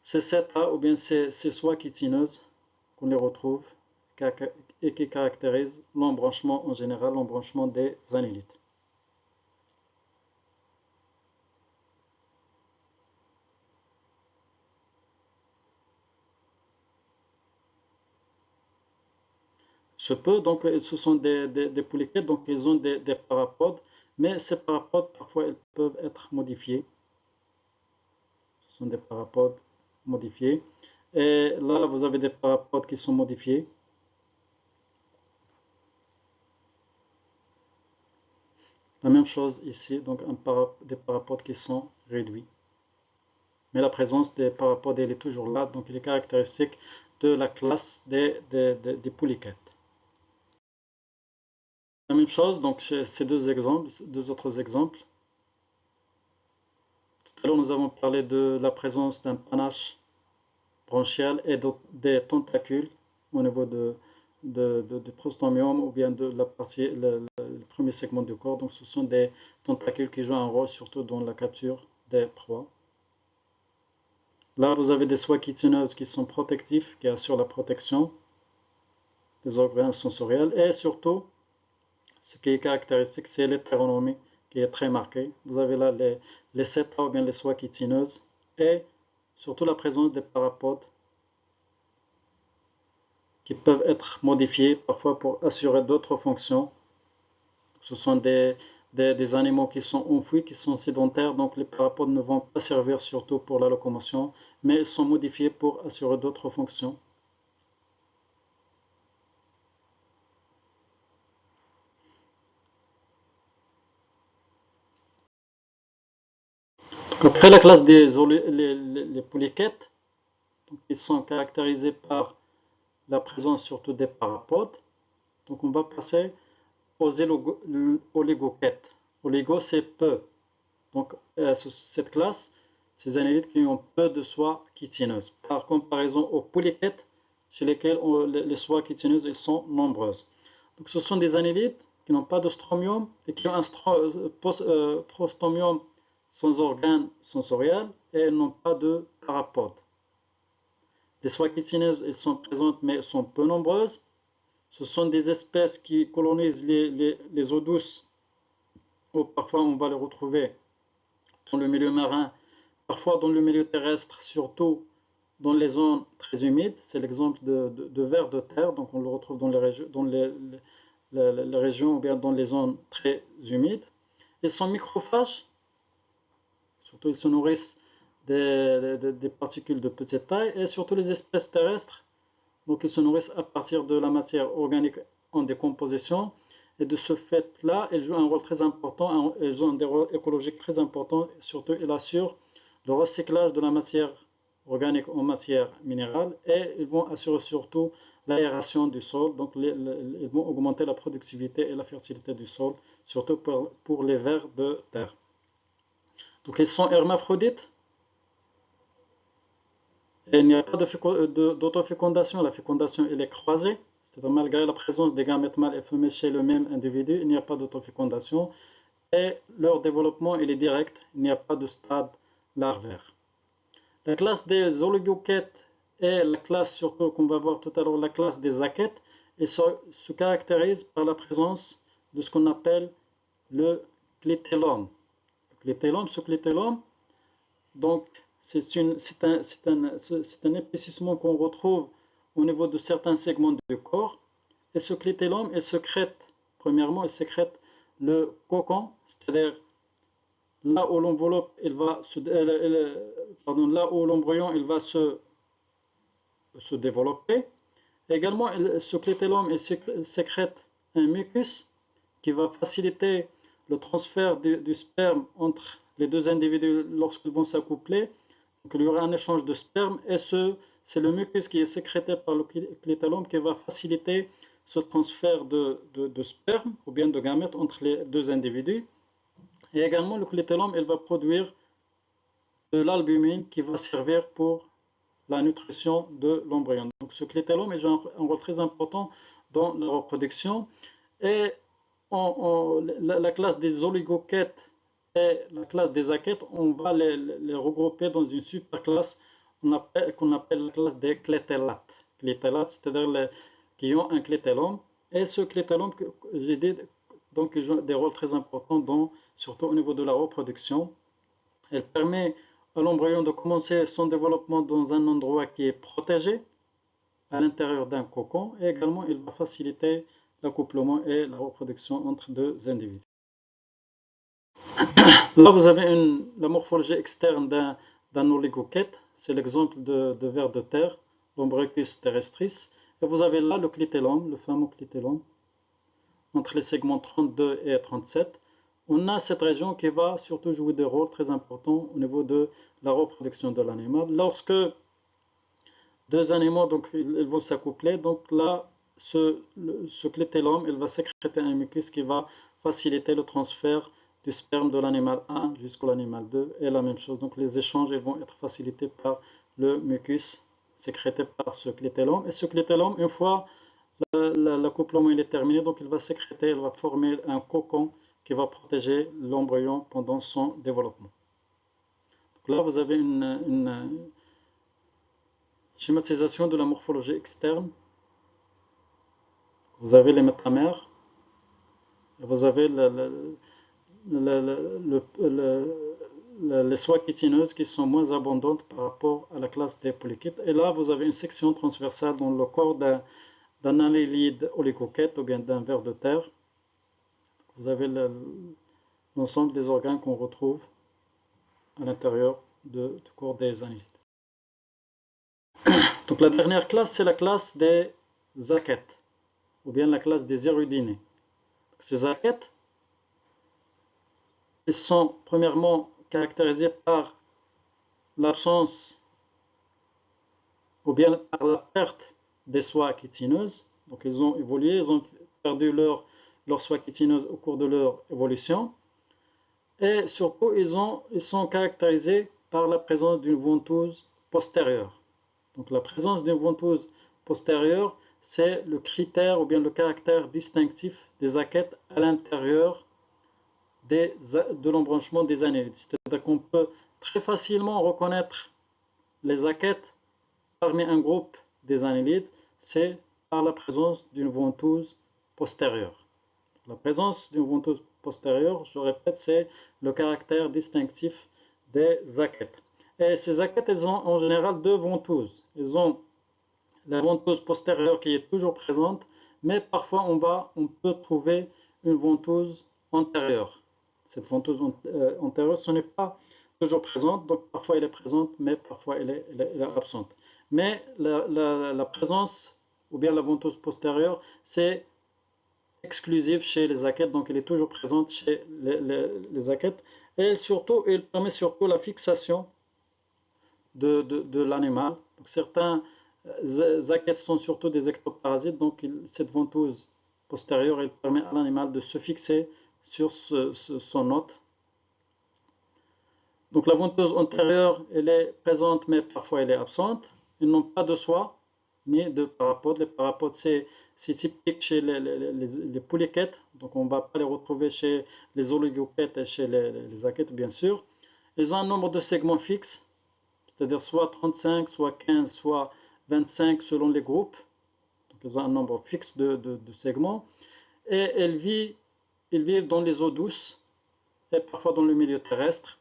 ces seta ou bien ces soies chitineuses qu'on les retrouve et qui caractérisent l'embranchement en général, l'embranchement des annélites. Donc ce sont des polychètes, donc ils ont des parapodes, mais ces parapodes, parfois, ils peuvent être modifiés. Ce sont des parapodes modifiés. Et là, vous avez des parapodes qui sont modifiés. La même chose ici, donc des parapodes qui sont réduits. Mais la présence des parapodes, elle est toujours là, donc il est caractéristique de la classe des polychètes. La même chose, donc ces deux autres exemples. Tout à l'heure, nous avons parlé de la présence d'un panache branchial et des tentacules au niveau du prostomium ou bien de la partie, le premier segment du corps. Donc ce sont des tentacules qui jouent un rôle surtout dans la capture des proies. Là, vous avez des soies chitineuses qui sont protectifs, qui assurent la protection des organes sensoriels. Et surtout, ce qui est caractéristique, c'est l'hétéronomie qui est très marquée. Vous avez là les 7 organes, les soies chitineuses, et surtout la présence des parapodes qui peuvent être modifiés parfois pour assurer d'autres fonctions. Ce sont des animaux qui sont enfouis, qui sont sédentaires, donc les parapodes ne vont pas servir surtout pour la locomotion, mais ils sont modifiés pour assurer d'autres fonctions. Donc après la classe les polychètes, donc ils sont caractérisés par la présence surtout des parapodes. Donc on va passer aux oligochètes. Oligo, c'est peu. Donc cette classe, ces annélides qui ont peu de soies chitineuses, par comparaison aux polychètes, chez lesquels les soies chitineuses sont nombreuses. Donc ce sont des annélides qui n'ont pas de stromium et qui ont un prostomium sans organe sensoriel, et elles n'ont pas de parapode. Les soies chitineuses, elles sont présentes mais elles sont peu nombreuses. Ce sont des espèces qui colonisent les eaux douces, ou parfois on va les retrouver dans le milieu marin, parfois dans le milieu terrestre, surtout dans les zones très humides. C'est l'exemple de vers de terre, donc on le retrouve dans les régions ou bien dans les zones très humides. Ils sont microphages, surtout ils se nourrissent des particules de petite taille, et surtout les espèces terrestres, donc ils se nourrissent à partir de la matière organique en décomposition. Et de ce fait-là, elles jouent un rôle très important, elles ont des rôles écologiques très importants, surtout elles assurent le recyclage de la matière organique en matière minérale, et ils vont assurer surtout l'aération du sol, donc ils vont augmenter la productivité et la fertilité du sol, surtout pour les vers de terre. Donc ils sont hermaphrodites, et il n'y a pas d'autofécondation, la fécondation elle est croisée, c'est-à-dire malgré la présence des gamètes mâles et femelles chez le même individu, il n'y a pas d'autofécondation, et leur développement il est direct, il n'y a pas de stade larvaire. La classe des oligochètes et la classe surtout qu'on va voir tout à l'heure, la classe des achètes, et se caractérise par la présence de ce qu'on appelle le clitellome. Ce clitellome, donc c'est un épaississement qu'on retrouve au niveau de certains segments du corps, et ce clitellome, il sécrète, premièrement, il sécrète le cocon, c'est-à-dire là où l'enveloppe, là où l'embryon, il va se développer. Également, ce clétellome sécrète un mucus qui va faciliter le transfert du sperme entre les deux individus lorsqu'ils vont s'accoupler. Donc, il y aura un échange de sperme et c'est le mucus qui est sécrété par le clétellome qui va faciliter ce transfert de sperme ou bien de gamètes entre les deux individus. Et également, le clétellome, il va produire de l'albumine qui va servir pour la nutrition de l'embryon. Donc ce clétellome joue un rôle très important dans la reproduction. Et la classe des oligochètes et la classe des achaètes, on va les regrouper dans une superclasse qu'on appelle la classe des clétellates. Clétellates, c'est-à-dire qui ont un clétellome. Et ce clétellome, j'ai dit, donc, il joue des rôles très importants, surtout au niveau de la reproduction. Elle permet à l'embryon de commencer son développement dans un endroit qui est protégé, à l'intérieur d'un cocon, et également il va faciliter l'accouplement et la reproduction entre deux individus. Là, vous avez la morphologie externe d'un oligochète, c'est l'exemple de ver de terre, l'Ombrecus terrestris, et vous avez là le clitellome, le fameux clitellome, entre les segments 32 et 37. On a cette région qui va surtout jouer des rôles très importants au niveau de la reproduction de l'animal. Lorsque deux animaux donc, ils vont s'accoupler, donc là, ce clétellome, il va sécréter un mucus qui va faciliter le transfert du sperme de l'animal 1 jusqu'à l'animal 2, et la même chose. Donc les échanges ils vont être facilités par le mucus sécrété par ce clétellome. Et ce clétellome, une fois l'accouplement est terminé, donc il va sécréter, il va former un cocon qui va protéger l'embryon pendant son développement. Donc là, vous avez une schématisation de la morphologie externe. Vous avez les métamères, et vous avez les soies chitineuses qui sont moins abondantes par rapport à la classe des polychytes. Et là, vous avez une section transversale dans le corps d'un annélide oligochète ou bien d'un ver de terre. Vous avez l'ensemble des organes qu'on retrouve à l'intérieur du corps des annélides. Donc la dernière classe, c'est la classe des achètes, ou bien la classe des érudinés. Ces achètes, ils sont premièrement caractérisés par l'absence ou bien par la perte des soies chitineuses. Donc ils ont évolué, ils ont perdu leur soie chitineuse au cours de leur évolution. Et surtout, ils sont caractérisés par la présence d'une ventouse postérieure. Donc la présence d'une ventouse postérieure, c'est le critère ou bien le caractère distinctif des achètes à l'intérieur de l'embranchement des annélides. C'est-à-dire qu'on peut très facilement reconnaître les achètes parmi un groupe des annélides, c'est par la présence d'une ventouse postérieure. La présence d'une ventouse postérieure, je répète, c'est le caractère distinctif des achètes. Et ces achètes, elles ont en général deux ventouses. Elles ont la ventouse postérieure qui est toujours présente, mais parfois on peut trouver une ventouse antérieure. Cette ventouse antérieure, ce n'est pas toujours présente, donc parfois elle est présente, mais parfois elle est absente. Mais la présence ou bien la ventouse postérieure, c'est exclusive chez les achètes, donc elle est toujours présente chez les achètes. Et surtout, elle permet surtout la fixation de l'animal. Donc certains achètes sont surtout des ectoparasites, donc cette ventouse postérieure, elle permet à l'animal de se fixer sur son hôte. Donc la ventouse antérieure, elle est présente, mais parfois elle est absente. Ils n'ont pas de soie, ni de parapodes. Les parapodes, c'est typique chez les polychètes, donc on ne va pas les retrouver chez les oligochètes et chez les achètes, bien sûr. Ils ont un nombre de segments fixes, c'est-à-dire soit 35, soit 15, soit 25 selon les groupes. Donc ils ont un nombre fixe de segments. Et ils vivent dans les eaux douces et parfois dans le milieu terrestre.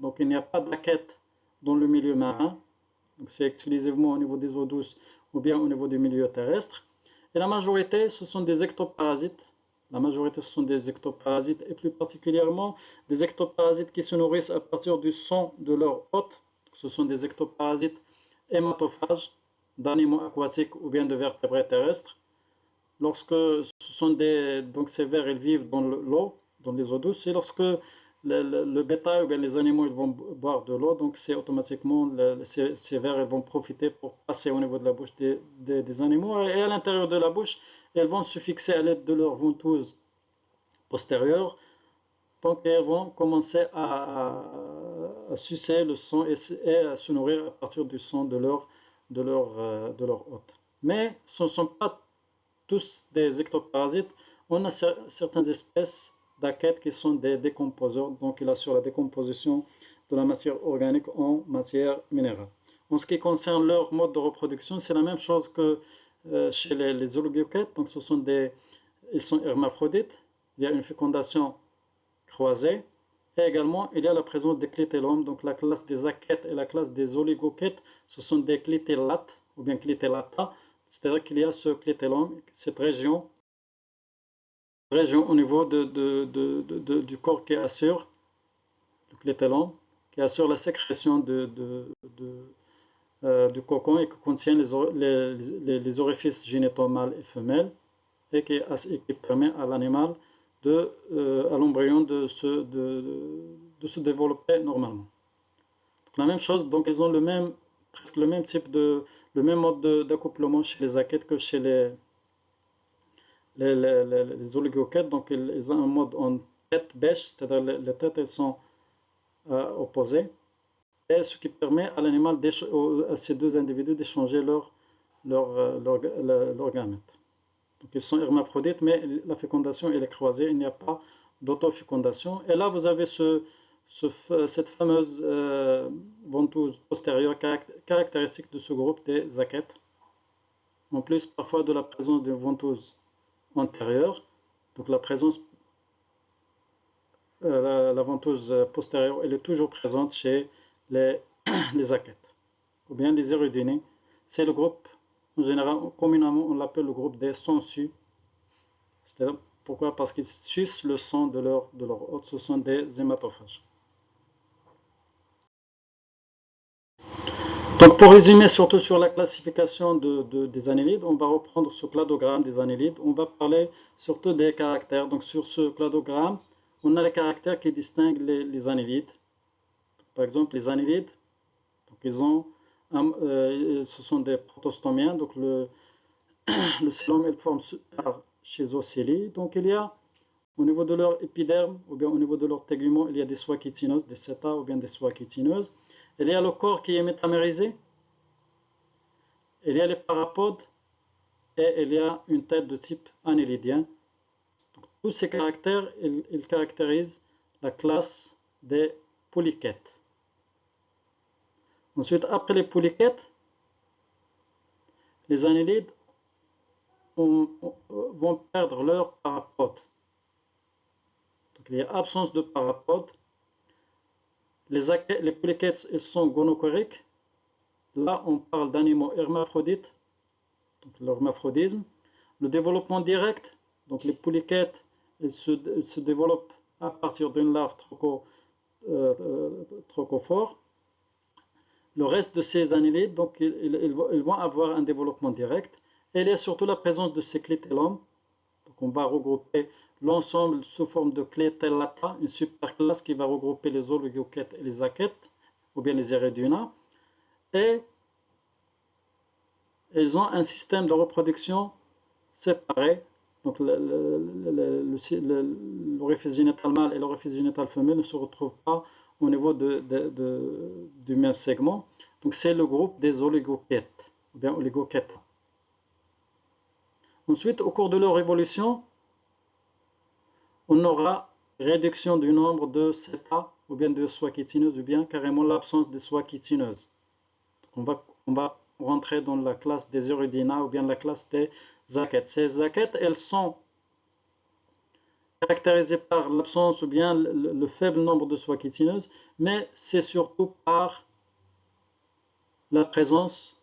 Donc il n'y a pas d'achète dans le milieu marin. Donc c'est exclusivement au niveau des eaux douces ou bien au niveau du milieu terrestre. Et la majorité, ce sont des ectoparasites. La majorité, ce sont des ectoparasites et plus particulièrement des ectoparasites qui se nourrissent à partir du sang de leur hôte. Ce sont des ectoparasites hématophages d'animaux aquatiques ou bien de vertébrés terrestres. Lorsque ce sont donc ces vers, ils vivent dans l'eau, dans les eaux douces, et lorsque le bétail ou bien les animaux ils vont boire de l'eau, donc c'est automatiquement ces vers ils vont profiter pour passer au niveau de la bouche des animaux et à l'intérieur de la bouche, elles vont se fixer à l'aide de leur ventouse postérieure. Donc elles vont commencer à sucer le sang et à se nourrir à partir du sang de leur hôte. Mais ce ne sont pas tous des ectoparasites. On a certaines espèces d'aquettes qui sont des décomposeurs, donc ils assurent la décomposition de la matière organique en matière minérale. En ce qui concerne leur mode de reproduction, c'est la même chose que chez les oligoquettes. Donc ils sont hermaphrodites. Il y a une fécondation croisée. Et également, il y a la présence des clitellomes. Donc la classe des aquettes et la classe des oligoquettes, ce sont des clitellates ou bien clitellata. C'est-à-dire qu'il y a ce clitellome, cette région au niveau du corps qui assure, le clitellome, qui assure la sécrétion du cocon et qui contient les orifices génitaux mâles et femelles et qui permet à l'animal, à l'embryon de se développer normalement. Donc, la même chose, donc ils ont presque le même le même mode d'accouplement chez les aquettes que chez les oligoquettes. Donc ils ont un mode en tête-bêche, c'est-à-dire les têtes elles sont opposées, et ce qui permet à l'animal, à ces deux individus, d'échanger leur gamète. Donc ils sont hermaphrodites, mais la fécondation elle est croisée, il n'y a pas d'autofécondation. Et là vous avez cette fameuse ventouse postérieure caractéristique de ce groupe des aquettes, en plus parfois de la présence d'une ventouse antérieure. Donc la ventouse postérieure elle est toujours présente chez les aquettes ou bien les érudinés. C'est le groupe, en général, communément on l'appelle le groupe des sangsues. C'est-à-dire, pourquoi? Parce qu'ils sucent le sang de leur hôte. Ce sont des hématophages. Donc pour résumer surtout sur la classification des annélides, on va reprendre ce cladogramme des annélides. On va parler surtout des caractères. Donc sur ce cladogramme, on a les caractères qui distinguent les annélides. Par exemple, les annélides, donc ce sont des protostomiens. Donc le cellome est formé par schizocélie. Donc il y a au niveau de leur épiderme ou bien au niveau de leur tégument, il y a des soies chitineuses, des seta ou bien des soies chitineuses. Il y a le corps qui est métamérisé. Il y a les parapodes et il y a une tête de type annélidien. Donc, tous ces caractères, ils caractérisent la classe des polychètes. Ensuite, après les polychètes, les annélides vont perdre leur parapode. Donc, il y a absence de parapode. Les polychètes ils sont gonochoriques. Là, on parle d'animaux hermaphrodites, donc l'hermaphrodisme. Le développement direct, donc les polychètes se développent à partir d'une larve trochophore. Le reste de ces annélides, donc, ils vont avoir un développement direct. Et il y a surtout la présence de ces clitellomes. Donc, on va regrouper l'ensemble sous forme de clitellata, une superclasse qui va regrouper les oligoquettes et les aquettes, ou bien les Eriduna. Et ils ont un système de reproduction séparé. Donc l'orifice génital mâle et l'orifice génital femelle ne se retrouvent pas au niveau du même segment. Donc c'est le groupe des oligoquettes, ou bien oligoquettes. Ensuite, au cours de leur évolution, on aura réduction du nombre de seta, ou bien de soies chitineuses, ou bien carrément l'absence des soies chitineuses. On va rentrer dans la classe des Eridina ou bien la classe des aquettes. Ces aquettes, elles sont caractérisées par l'absence ou bien le faible nombre de soies chitineuses, mais c'est surtout par la présence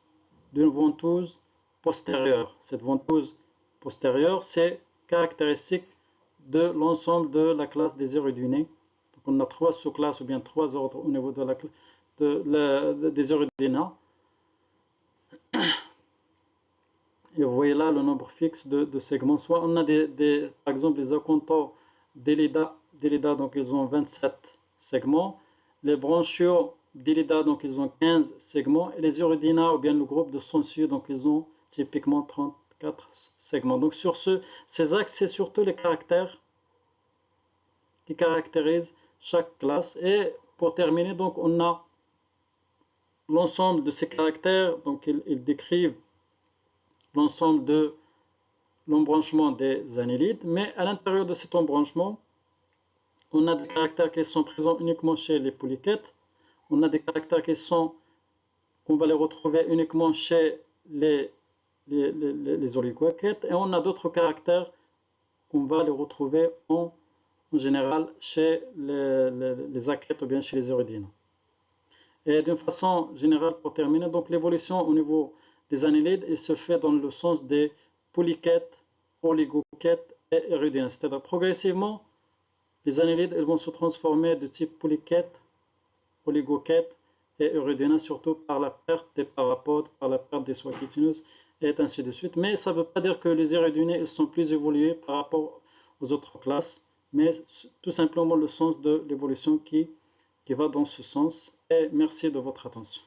d'une ventouse postérieure. Cette ventouse postérieure, c'est caractéristique de l'ensemble de la classe des érudinés. Donc on a 3 sous-classes ou bien 3 ordres au niveau des érudinats. Et vous voyez là le nombre fixe de segments. Soit on a par exemple les acontors d'Elida, donc ils ont 27 segments. Les branchiaux d'Elida, donc ils ont 15 segments. Et les Eurydina, ou bien le groupe de Sensu, donc ils ont typiquement 34 segments. Donc sur ces axes, c'est surtout les caractères qui caractérisent chaque classe. Et pour terminer, donc on a l'ensemble de ces caractères, donc ils décrivent l'ensemble de l'embranchement des annélides, mais à l'intérieur de cet embranchement, on a des caractères qui sont présents uniquement chez les polychètes, on a des caractères qu'on va les retrouver uniquement chez les oligochètes, et on a d'autres caractères qu'on va les retrouver en général chez les achètes ou bien chez les érudines. Et d'une façon générale, pour terminer, donc l'évolution au niveau des annélides, il se fait dans le sens des polychètes, oligochètes et érudines. C'est-à-dire progressivement, les annélides elles vont se transformer de type polychète, oligochète et érudine, surtout par la perte des parapodes, par la perte des soies chitineuses et ainsi de suite. Mais ça ne veut pas dire que les érudinés sont plus évolués par rapport aux autres classes, mais tout simplement le sens de l'évolution qui va dans ce sens. Et merci de votre attention.